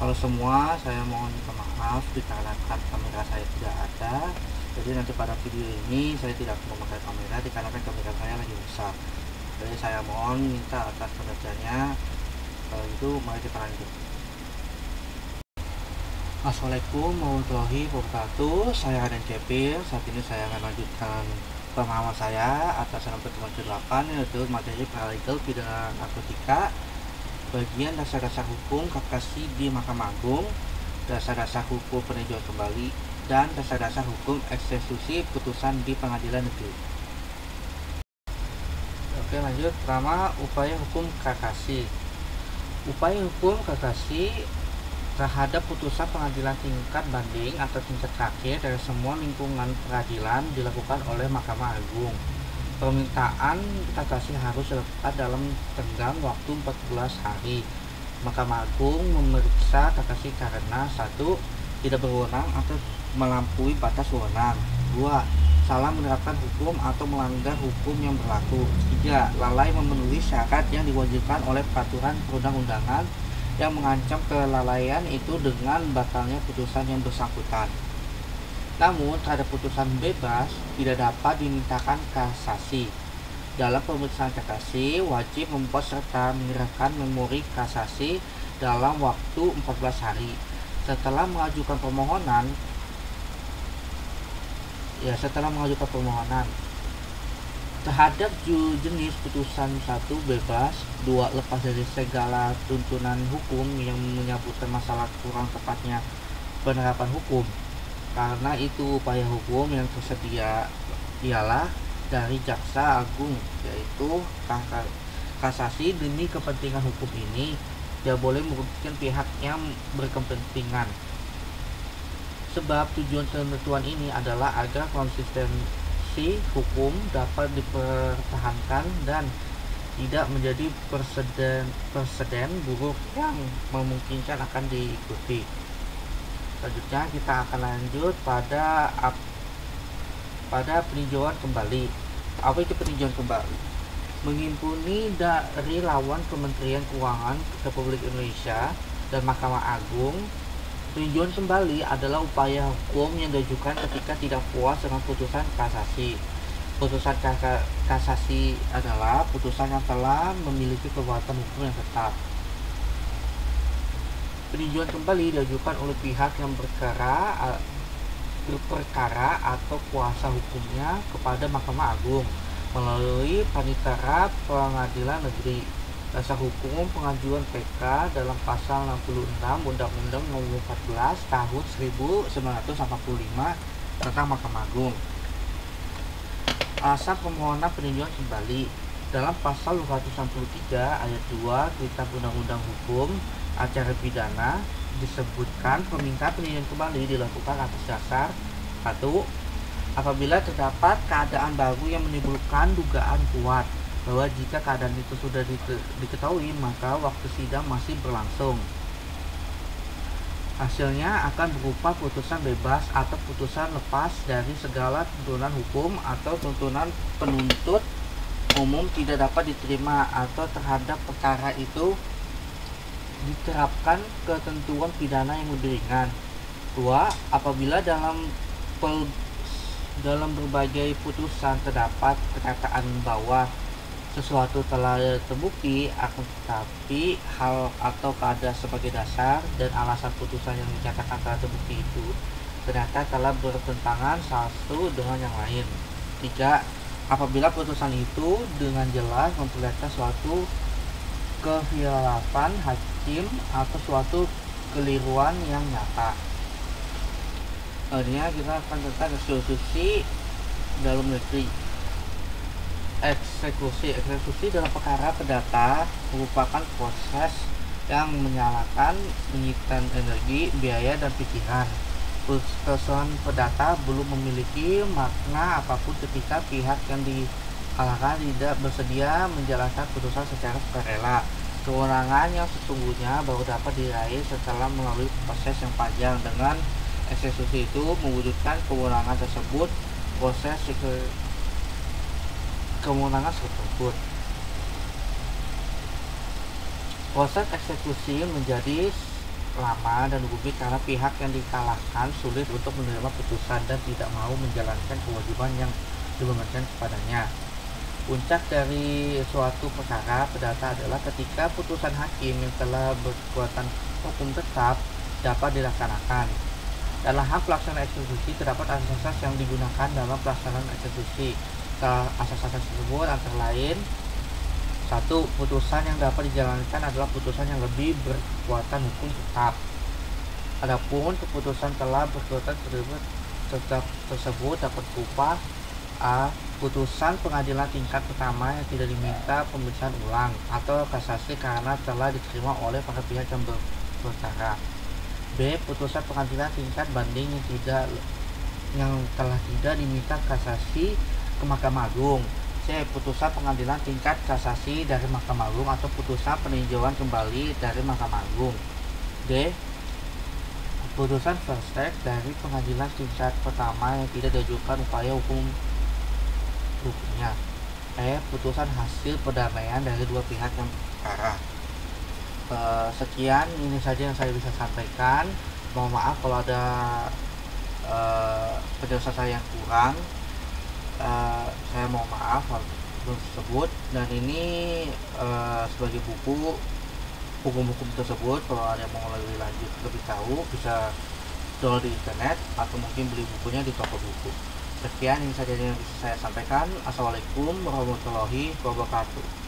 Kalau semua, saya mohon minta maaf dikarenakan kamera saya tidak ada. Jadi nanti pada video ini saya tidak memakai kamera dikarenakan kamera saya lagi rusak. Jadi saya mohon minta atas pengertiannya. Kalau itu mari kita lanjut. Assalamualaikum warahmatullahi wabarakatuh. Saya Raden Kepir. Saat ini saya akan lanjutkan pemahaman saya atas dalam pertemuan ke-8, yaitu materi paralegal pidana narkotika, bagian dasar-dasar hukum kasasi di Mahkamah Agung, dasar-dasar hukum peninjauan kembali, dan dasar-dasar hukum eksekusi putusan di pengadilan negeri. Oke, lanjut. Pertama, upaya hukum kasasi. Upaya hukum kasasi terhadap putusan pengadilan tingkat banding atau tingkat terakhir dari semua lingkungan peradilan dilakukan oleh Mahkamah Agung. Permintaan kasasi harus dilakukan dalam tenggang waktu 14 hari. Mahkamah Agung memeriksa kasasi karena 1. Tidak berwenang atau melampaui batas wewenang. 2. Salah menerapkan hukum atau melanggar hukum yang berlaku. 3. Lalai memenuhi syarat yang diwajibkan oleh peraturan perundang-undangan yang mengancam kelalaian itu dengan batalnya putusan yang bersangkutan. Namun, terhadap putusan bebas tidak dapat dimintakan kasasi. Dalam pemeriksaan kasasi, wajib membuat serta menyerahkan memori kasasi dalam waktu 14 hari. Setelah mengajukan permohonan terhadap jenis putusan 1 bebas, 2 lepas dari segala tuntunan hukum yang menyebutkan masalah kurang tepatnya penerapan hukum. Karena itu upaya hukum yang tersedia ialah dari jaksa agung, yaitu kasasi demi kepentingan hukum ini tidak boleh merugikan pihak yang berkepentingan. Sebab tujuan ketentuan ini adalah agar konsistensi hukum dapat dipertahankan dan tidak menjadi preseden buruk yang memungkinkan akan diikuti. Selanjutnya kita akan lanjut pada peninjauan kembali. Apa itu peninjauan kembali? Menghimpuni dari lawan Kementerian Keuangan Republik Indonesia dan Mahkamah Agung, peninjauan kembali adalah upaya hukum yang diajukan ketika tidak puas dengan putusan kasasi. Putusan kasasi adalah putusan yang telah memiliki kekuatan hukum yang tetap. Peninjauan kembali diajukan oleh pihak yang berperkara atau kuasa hukumnya kepada Mahkamah Agung melalui Panitera Pengadilan Negeri. Dasar hukum pengajuan PK dalam pasal 66 Undang-Undang Nomor 14 Tahun 1945 tentang Mahkamah Agung. Alasan permohonan peninjauan kembali dalam pasal 263 ayat 2 Kitab Undang-Undang Hukum Acara Pidana disebutkan permintaan peninjauan kembali dilakukan atas dasar 1. Apabila terdapat keadaan baru yang menimbulkan dugaan kuat bahwa jika keadaan itu sudah diketahui maka waktu sidang masih berlangsung. Hasilnya akan berupa putusan bebas atau putusan lepas dari segala tuntunan hukum atau tuntunan penuntut umum tidak dapat diterima atau terhadap perkara itu diterapkan ketentuan pidana yang lebih ringan. 2. Apabila dalam berbagai putusan terdapat pernyataan bahwa sesuatu telah terbukti akan tetapi hal atau keadaan sebagai dasar dan alasan putusan yang dinyatakan telah terbukti itu ternyata telah bertentangan satu dengan yang lain. 3. Apabila putusan itu dengan jelas memperlihatkan suatu kekhilafan hakim atau suatu keliruan yang nyata. Akhirnya kita akan tentang eksekusi dalam negeri. Eksekusi dalam perkara perdata merupakan proses yang menyitakan energi, biaya, dan pikiran. Putusan perdata belum memiliki makna apapun ketika pihak yang dikalahkan tidak bersedia menjalankan putusan secara sukarela. Kewenangan yang sesungguhnya baru dapat diraih setelah melalui proses yang panjang. Dengan eksekusi itu mewujudkan kewenangan tersebut. Proses eksekusi menjadi lama dan rumit karena pihak yang dikalahkan sulit untuk menerima putusan dan tidak mau menjalankan kewajiban yang dibebankan kepadanya. Puncak dari suatu perkara perdata adalah ketika putusan hakim yang telah berkekuatan hukum tetap dapat dilaksanakan. Dalam hal pelaksanaan eksekusi terdapat asas-asas yang digunakan dalam pelaksanaan eksekusi. Asas-asas tersebut antara lain: 1. Putusan yang dapat dijalankan adalah putusan yang lebih berkekuatan hukum tetap. Adapun keputusan telah berkekuatan tersebut dapat berupa: A. Putusan pengadilan tingkat pertama yang tidak diminta pemeriksaan ulang atau kasasi karena telah diterima oleh para pihak yang berperkara. B. Putusan pengadilan tingkat banding yang telah tidak diminta kasasi ke Mahkamah Agung. C. Putusan pengadilan tingkat kasasi dari Mahkamah Agung atau putusan peninjauan kembali dari Mahkamah Agung. D. Putusan first track dari pengadilan tingkat pertama yang tidak diajukan upaya hukumnya. E. Putusan hasil perdamaian dari dua pihak yang berperkara. Sekian, ini saja yang saya bisa sampaikan. Mohon maaf kalau ada penjelasan saya yang kurang. Saya mohon maaf hal tersebut, dan ini sebagai buku hukum-hukum tersebut. Kalau ada yang mau lebih lanjut, lebih tahu, bisa download di internet atau mungkin beli bukunya di toko buku. Sekian, ini saja yang bisa saya sampaikan. Assalamualaikum warahmatullahi wabarakatuh.